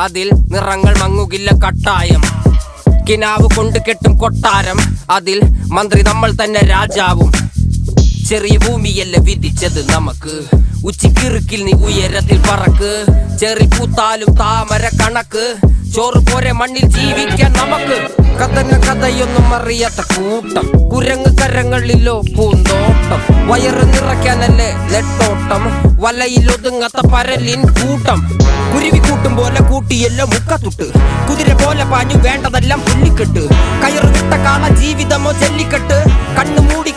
അതിൽ നിറങ്ങൾ മങ്ങുകില്ല കട്ടായം. കിനാവ് കൊണ്ട് കെട്ടും കൊട്ടാരം, അതിൽ മന്ത്രി നമ്മൾ തന്നെ രാജാവും. ചെറിയ ഭൂമിയല്ല വിധിച്ചത് നമുക്ക്, ഉച്ചിക്കിറുക്കിൽ നീ ഉയരത്തിൽ പറക്ക്. ചെറി പൂത്താലും താമര കണക്ക്, ചോറ് പോരെ മണ്ണിൽ ജീവിക്കാൻ നമുക്ക്. കഥയൊന്നും അറിയാത്ത കൂട്ടം, കുരങ്ങ് കരങ്ങളിലോ പൂന്തോട്ടം. വയറ് നിറയ്ക്കാനല്ലേ നെട്ടോട്ടം, വലയിലൊതുങ്ങാത്ത പരലിൻ കൂട്ടം. കുരുവി കൂട്ടും പോലെ കൂട്ടിയല്ലോ മുക്കത്തുട്ട്, കുതിര പോലെ പാഞ്ഞു വേണ്ടതെല്ലാം പുല്ലിക്കെട്ട്. കയറ് വിട്ട കാള ജീവിതമോ ജല്ലിക്കെട്ട്, കണ്ണു മൂടി